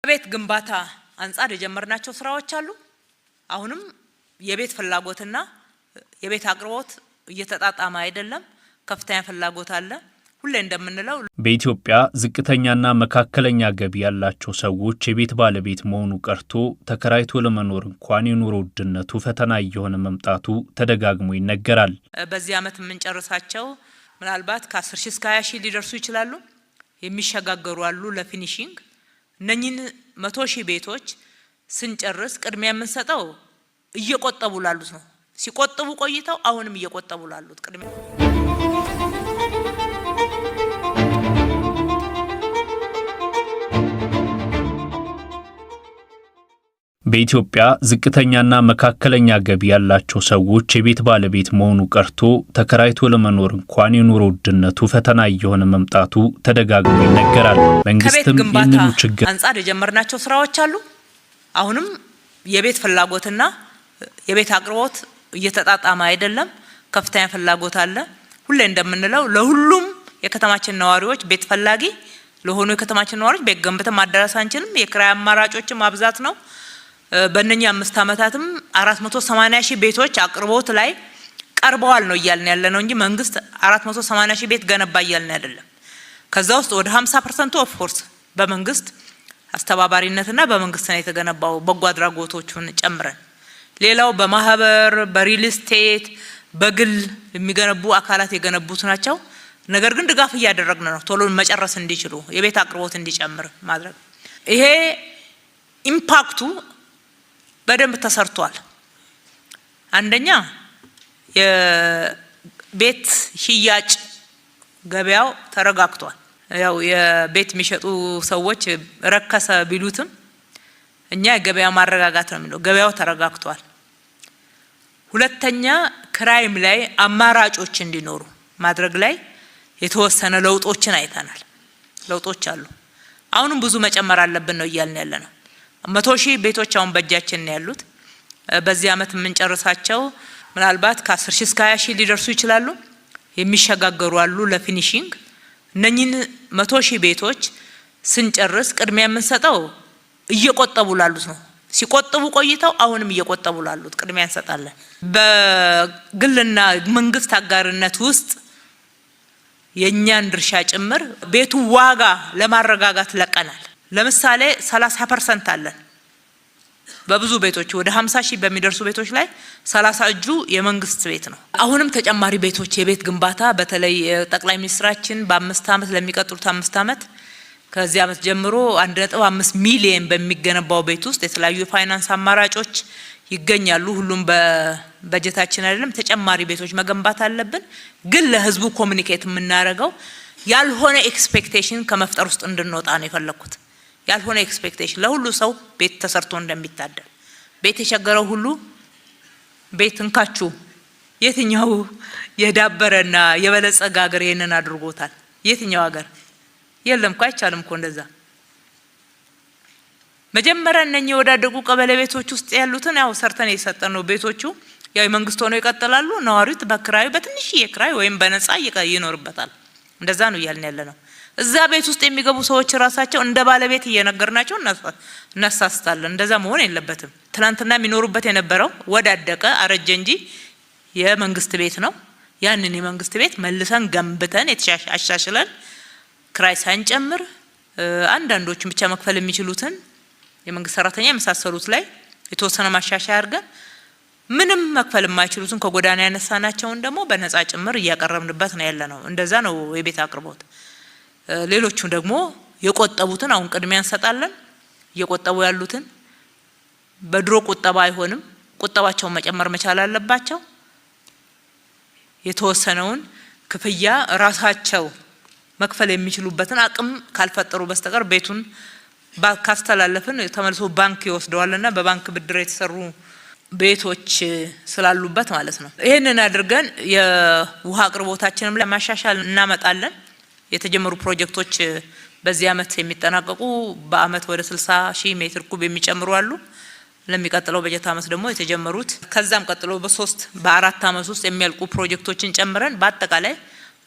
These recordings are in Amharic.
ቤት ግንባታ አንጻር የጀመርናቸው ስራዎች አሉ። አሁንም የቤት ፍላጎትና የቤት አቅርቦት እየተጣጣመ አይደለም። ከፍተኛ ፍላጎት አለ። ሁሌ እንደምንለው በኢትዮጵያ ዝቅተኛና መካከለኛ ገቢ ያላቸው ሰዎች የቤት ባለቤት መሆኑ ቀርቶ ተከራይቶ ለመኖር እንኳን የኑሮ ውድነቱ ፈተና እየሆነ መምጣቱ ተደጋግሞ ይነገራል። በዚህ አመት የምንጨርሳቸው ምናልባት ከ10 ሺህ እስከ 20 ሺህ ሊደርሱ ይችላሉ። የሚሸጋገሩ አሉ ለፊኒሺንግ። እነኚህን 100 ሺህ ቤቶች ስንጨርስ ቅድሚያ የምንሰጠው እየቆጠቡ ላሉት ነው። ሲቆጥቡ ቆይተው አሁንም እየቆጠቡ ላሉት ቅድሚያ በኢትዮጵያ ዝቅተኛና መካከለኛ ገቢ ያላቸው ሰዎች የቤት ባለቤት መሆኑ ቀርቶ ተከራይቶ ለመኖር እንኳን የኑሮ ውድነቱ ፈተና እየሆነ መምጣቱ ተደጋግሞ ይነገራል። መንግስትም ይህንኑ ችግር አንጻር የጀመርናቸው ስራዎች አሉ። አሁንም የቤት ፍላጎትና የቤት አቅርቦት እየተጣጣመ አይደለም። ከፍተኛ ፍላጎት አለ። ሁሌ እንደምንለው ለሁሉም የከተማችን ነዋሪዎች ቤት ፈላጊ ለሆኑ የከተማችን ነዋሪዎች ቤት ገንብተን ማደረስ አንችልም። የክራይ አማራጮችን ማብዛት ነው። በእነኛ 5 አመታትም 480 ሺህ ቤቶች አቅርቦት ላይ ቀርበዋል ነው እያልን ያለነው እንጂ መንግስት 480 ሺህ ቤት ገነባ እያልን አይደለም። ከዛ ውስጥ ወደ 50% ኦፍ ኮርስ በመንግስት አስተባባሪነትና በመንግስት ነው የተገነባው በጎ አድራጎቶቹን ጨምረን። ሌላው በማህበር በሪል ስቴት በግል የሚገነቡ አካላት የገነቡት ናቸው። ነገር ግን ድጋፍ እያደረግን ነው ቶሎ መጨረስ እንዲችሉ የቤት አቅርቦት እንዲጨምር ማድረግ። ይሄ ኢምፓክቱ በደንብ ተሰርቷል። አንደኛ የቤት ሽያጭ ገበያው ተረጋግቷል። ያው የቤት የሚሸጡ ሰዎች ረከሰ ቢሉትም እኛ የገበያ ማረጋጋት ነው የሚለው። ገበያው ተረጋግቷል። ሁለተኛ ክራይም ላይ አማራጮች እንዲኖሩ ማድረግ ላይ የተወሰነ ለውጦችን አይተናል። ለውጦች አሉ። አሁንም ብዙ መጨመር አለብን ነው እያልን ያለነው። 100 ሺህ ቤቶች አሁን በእጃችን ነው ያሉት። በዚህ አመት የምንጨርሳቸው ምናልባት ከ10 ሺህ እስከ 20 ሺህ ሊደርሱ ይችላሉ። የሚሸጋገሩ አሉ ለፊኒሺንግ። እነኚህን 100 ሺህ ቤቶች ስንጨርስ ቅድሚያ የምንሰጠው እየቆጠቡ ላሉት ነው። ሲቆጥቡ ቆይተው አሁንም እየቆጠቡ ላሉት ቅድሚያ እንሰጣለን። በግልና መንግስት አጋርነት ውስጥ የኛን ድርሻ ጭምር ቤቱ ዋጋ ለማረጋጋት ለቀናል። ለምሳሌ 30% አለን በብዙ ቤቶች ወደ 50 ሺህ በሚደርሱ ቤቶች ላይ 30 እጁ የመንግስት ቤት ነው። አሁንም ተጨማሪ ቤቶች የቤት ግንባታ በተለይ ጠቅላይ ሚኒስትራችን በ5 አመት ለሚቀጥሉት 5 አመት ከዚህ አመት ጀምሮ 1.5 ሚሊዮን በሚገነባው ቤት ውስጥ የተለያዩ የፋይናንስ አማራጮች ይገኛሉ። ሁሉም በበጀታችን አይደለም። ተጨማሪ ቤቶች መገንባት አለብን። ግን ለህዝቡ ኮሙኒኬት የምናደርገው ያልሆነ ኤክስፔክቴሽን ከመፍጠር ውስጥ እንድንወጣ ነው የፈለኩት። ያልሆነ ኤክስፔክቴሽን ለሁሉ ሰው ቤት ተሰርቶ እንደሚታደል ቤት የቸገረው ሁሉ ቤት እንካችሁ። የትኛው የዳበረና የበለጸገ ሀገር ይሄንን አድርጎታል? የትኛው ሀገር? የለም እኮ አይቻልም እኮ እንደዛ። መጀመሪያ እነኚህ ወዳደጉ ቀበሌ ቤቶች ውስጥ ያሉትን ያው ሰርተን የሰጠነው ቤቶቹ ያው የመንግስት ሆነው ይቀጥላሉ። ነዋሪው በክራዩ በትንሽ የክራይ ወይም በነፃ ይኖርበታል። እንደዛ ነው እያልን ያለነው። እዛ ቤት ውስጥ የሚገቡ ሰዎች ራሳቸው እንደ ባለቤት እየነገርናቸው እናሳስታለን። እንደዛ መሆን የለበትም። ትናንትና የሚኖሩበት የነበረው ወዳደቀ አረጀ እንጂ የመንግስት ቤት ነው። ያንን የመንግስት ቤት መልሰን ገንብተን አሻሽለን ክራይ ሳንጨምር አንዳንዶቹን ብቻ መክፈል የሚችሉትን የመንግስት ሰራተኛ የመሳሰሉት ላይ የተወሰነ ማሻሻያ አድርገን ምንም መክፈል የማይችሉትን ከጎዳና ያነሳናቸውን ደግሞ በነፃ ጭምር እያቀረብንበት ነው ያለነው። እንደዛ ነው የቤት አቅርቦት። ሌሎቹ ደግሞ የቆጠቡትን አሁን ቅድሚያ እንሰጣለን። እየቆጠቡ ያሉትን በድሮ ቁጠባ አይሆንም። ቁጠባቸውን መጨመር መቻል አለባቸው። የተወሰነውን ክፍያ ራሳቸው መክፈል የሚችሉበትን አቅም ካልፈጠሩ በስተቀር ቤቱን ካስተላለፍን ተመልሶ ባንክ ይወስደዋልና በባንክ ብድር የተሰሩ ቤቶች ስላሉበት ማለት ነው። ይሄንን አድርገን የውሃ አቅርቦታችንን ለማሻሻል እናመጣለን። የተጀመሩ ፕሮጀክቶች በዚህ አመት የሚጠናቀቁ በአመት ወደ 60 ሺህ ሜትር ኩብ የሚጨምሩ አሉ። ለሚቀጥለው በጀት አመት ደግሞ የተጀመሩት ከዛም ቀጥሎ በ4 አመት ውስጥ የሚያልቁ ፕሮጀክቶችን ጨምረን በአጠቃላይ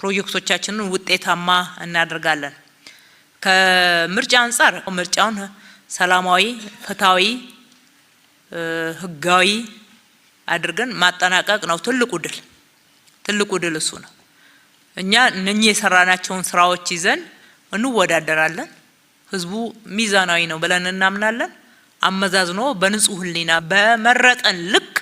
ፕሮጀክቶቻችንን ውጤታማ እናደርጋለን። ከምርጫ አንፃር ምርጫውን ሰላማዊ፣ ፍትሃዊ፣ ህጋዊ አድርገን ማጠናቀቅ ነው ትልቁ ድል እሱ ነው። እኛ እነኚህ የሰራናቸውን ስራዎች ይዘን እንወዳደራለን። ህዝቡ ሚዛናዊ ነው ብለን እናምናለን። አመዛዝኖ በንጹህ ህሊና በመረጠን ልክ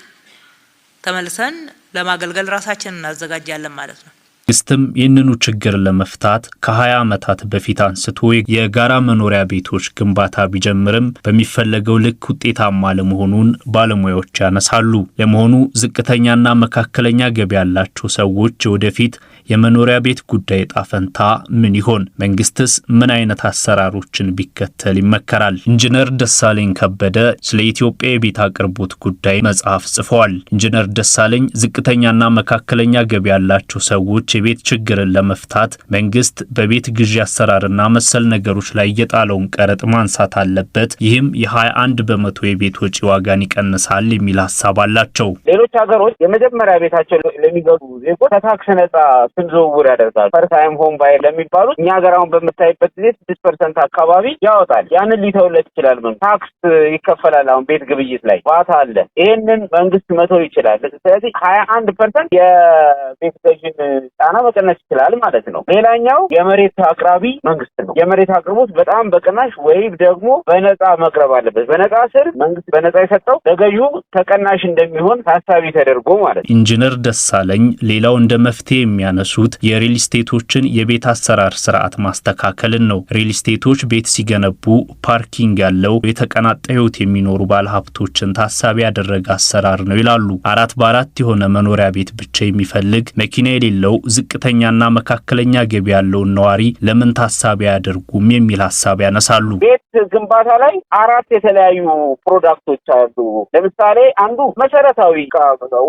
ተመልሰን ለማገልገል ራሳችንን እናዘጋጃለን ማለት ነው። መንግስትም ይህንኑ ችግር ለመፍታት ከ20 ዓመታት በፊት አንስቶ የጋራ መኖሪያ ቤቶች ግንባታ ቢጀምርም በሚፈለገው ልክ ውጤታማ ለመሆኑን ባለሙያዎች ያነሳሉ። ለመሆኑ ዝቅተኛና መካከለኛ ገቢ ያላቸው ሰዎች ወደፊት የመኖሪያ ቤት ጉዳይ ጣፈንታ ምን ይሆን? መንግስትስ ምን አይነት አሰራሮችን ቢከተል ይመከራል? ኢንጂነር ደሳለኝ ከበደ ስለ ኢትዮጵያ የቤት አቅርቦት ጉዳይ መጽሐፍ ጽፈዋል። ኢንጂነር ደሳለኝ ዝቅተኛና መካከለኛ ገቢ ያላቸው ሰዎች የቤት ችግርን ለመፍታት መንግስት በቤት ግዢ አሰራርና መሰል ነገሮች ላይ የጣለውን ቀረጥ ማንሳት አለበት፣ ይህም የ21 በመቶ የቤት ወጪ ዋጋን ይቀንሳል የሚል ሀሳብ አላቸው። ሌሎች ሀገሮች የመጀመሪያ ቤታቸው ለሚገዙ ዜጎች ከታክስ ነጻ ስም ዝውውር ያደርጋል። ፈርስት ታይም ሆም ባየር ለሚባሉት እኛ ሀገር አሁን በምታይበት ጊዜ 6% አካባቢ ያወጣል። ያንን ሊተውለት ይችላል። ምን ታክስ ይከፈላል። አሁን ቤት ግብይት ላይ ዋታ አለ። ይሄንን መንግስት መተው ይችላል። ስለዚህ 21% የቤት ገዥን ጫና መቀነስ ይችላል ማለት ነው። ሌላኛው የመሬት አቅራቢ መንግስት ነው። የመሬት አቅርቦት በጣም በቅናሽ ወይም ደግሞ በነጻ መቅረብ አለበት። በነጻ ስር መንግስት በነጻ የሰጠው ለገዢው ተቀናሽ እንደሚሆን ታሳቢ ተደርጎ ማለት ነው። ኢንጂነር ደሳለኝ ሌላው እንደ መፍትሄ የሚያነሱት የሪል ስቴቶችን የቤት አሰራር ስርዓት ማስተካከልን ነው። ሪል ስቴቶች ቤት ሲገነቡ ፓርኪንግ ያለው የተቀናጠ ህይወት የሚኖሩ ባለሀብቶችን ታሳቢ ያደረገ አሰራር ነው ይላሉ። 4x4 የሆነ መኖሪያ ቤት ብቻ የሚፈልግ መኪና የሌለው ዝቅተኛና መካከለኛ ገቢ ያለውን ነዋሪ ለምን ታሳቢ ያደርጉም የሚል ሀሳብ ያነሳሉ። ቤት ግንባታ ላይ 4 የተለያዩ ፕሮዳክቶች አሉ። ለምሳሌ አንዱ መሰረታዊ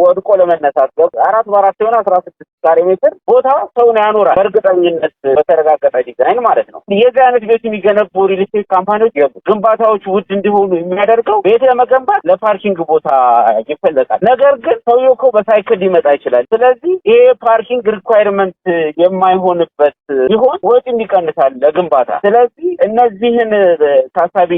ወድቆ ለመነሳት 4x4 የሆነ 16 ካሬ ሜትር ቦታ ሰውን ያኖራል። በእርግጠኝነት በተረጋገጠ ዲዛይን ማለት ነው። የዚህ አይነት ቤት የሚገነቡ ሪል ስቴት ካምፓኒዎች ግንባታዎች ውድ እንዲሆኑ የሚያደርገው ቤት ለመገንባት ለፓርኪንግ ቦታ ይፈለጋል። ነገር ግን ሰውየው እኮ በሳይክል ሊመጣ ይችላል። ስለዚህ ይሄ ፓርኪንግ ሪኳየርመንት የማይሆንበት ቢሆን ወጪም ይቀንሳል ለግንባታ። ስለዚህ እነዚህን ታሳቢ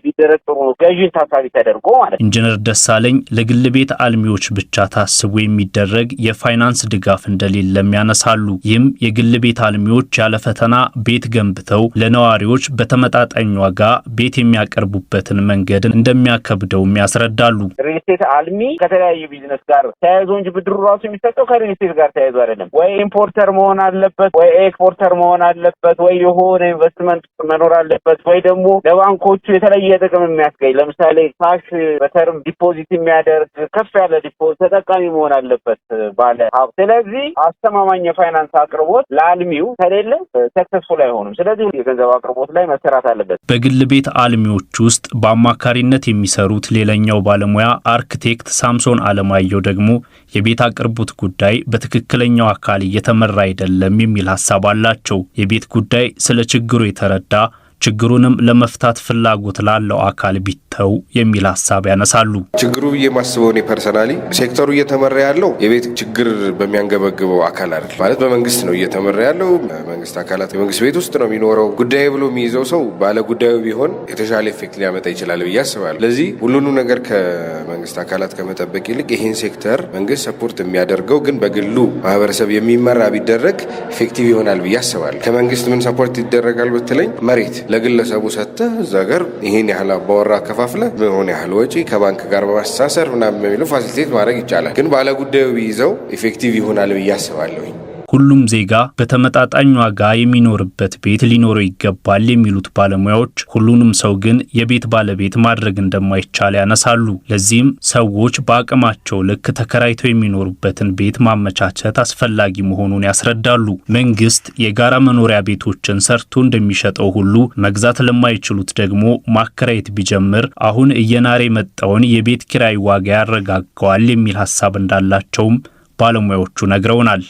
ቢደረግ ጥሩ ነው፣ ገዢን ታሳቢ ተደርጎ ማለት ነው። ኢንጂነር ደሳለኝ ለግል ቤት አልሚዎች ብቻ ታስቦ የሚደረግ የፋይናንስ ድጋፍ እንደሌለም ያነሳሉ። ይህም የግል ቤት አልሚዎች ያለ ፈተና ቤት ገንብተው ለነዋሪዎች በተመጣጣኝ ዋጋ ቤት የሚያቀርቡበትን መንገድ እንደሚያከብደውም ያስረዳሉ። ሪል ስቴት አልሚ ከተለያዩ ቢዝነስ ጋር ተያይዞ እንጂ ብድሩ ራሱ የሚሰጠው ከሪል ስቴት ጋር ተያይዞ አይደለም። ወይ ኢምፖርተር መሆን አለበት፣ ወይ ኤክስፖርተር መሆን አለበት፣ ወይ የሆነ ኢንቨስትመንት መኖር አለበት፣ ወይ ደግሞ ለባንኮቹ የተለየ ጥቅም የሚያስገኝ ለምሳሌ ካሽ በተርም ዲፖዚት የሚያደርግ ከፍ ያለ ዲፖዚት ተጠቃሚ መሆን አለበት ባለ ሀብት። ስለዚህ አስተማማኝ የፋይናንስ አቅርቦት ለአልሚው ከሌለ ሰክሰስፉል አይሆንም። ስለዚህ የገንዘብ አቅርቦት ላይ መሰራት አለበት። በግል ቤት አልሚዎች ውስጥ በአማካሪነት የሚሰሩት ሌላኛው ባለሙያ አርክቴክት ሳምሶን አለማየሁ ደግሞ የቤት አቅርቦት ጉዳይ በትክክለኛው አካል እየተመራ አይደለም የሚል ሀሳብ አላቸው። የቤት ጉዳይ ስለ ችግሩ የተረዳ ችግሩንም ለመፍታት ፍላጎት ላለው አካል ቢተው የሚል ሀሳብ ያነሳሉ። ችግሩ የማስበው ነው ፐርሰናሊ ሴክተሩ እየተመራ ያለው የቤት ችግር በሚያንገበግበው አካል አይደል ማለት በመንግስት ነው እየተመራ ያለው። መንግስት አካላት የመንግስት ቤት ውስጥ ነው የሚኖረው። ጉዳይ ብሎ የሚይዘው ሰው ባለ ጉዳዩ ቢሆን የተሻለ ኢፌክት ሊያመጣ ይችላል ብዬ አስባለሁ። ስለዚህ ሁሉንም ነገር ከመንግስት አካላት ከመጠበቅ ይልቅ ይህን ሴክተር መንግስት ሰፖርት የሚያደርገው ግን በግሉ ማህበረሰብ የሚመራ ቢደረግ ኢፌክቲቭ ይሆናል ብዬ አስባለሁ። ከመንግስት ምን ሰፖርት ይደረጋል ብትለኝ መሬት ለግለሰቡ ሰጥተህ እዛ ጋር ይሄን ያህል አባወራ አከፋፍለ ምን ያህል ወጪ ከባንክ ጋር በማስተሳሰር ምናምን የሚለው ፋሲሊቴት ማድረግ ይቻላል። ግን ባለጉዳዩ ቢይዘው ኢፌክቲቭ ይሆናል ብዬ አስባለሁ። ሁሉም ዜጋ በተመጣጣኝ ዋጋ የሚኖርበት ቤት ሊኖረው ይገባል የሚሉት ባለሙያዎች ሁሉንም ሰው ግን የቤት ባለቤት ማድረግ እንደማይቻል ያነሳሉ። ለዚህም ሰዎች በአቅማቸው ልክ ተከራይተው የሚኖሩበትን ቤት ማመቻቸት አስፈላጊ መሆኑን ያስረዳሉ። መንግስት የጋራ መኖሪያ ቤቶችን ሰርቶ እንደሚሸጠው ሁሉ መግዛት ለማይችሉት ደግሞ ማከራየት ቢጀምር አሁን እየናረ የመጣውን የቤት ኪራይ ዋጋ ያረጋጋዋል የሚል ሀሳብ እንዳላቸውም ባለሙያዎቹ ነግረውናል።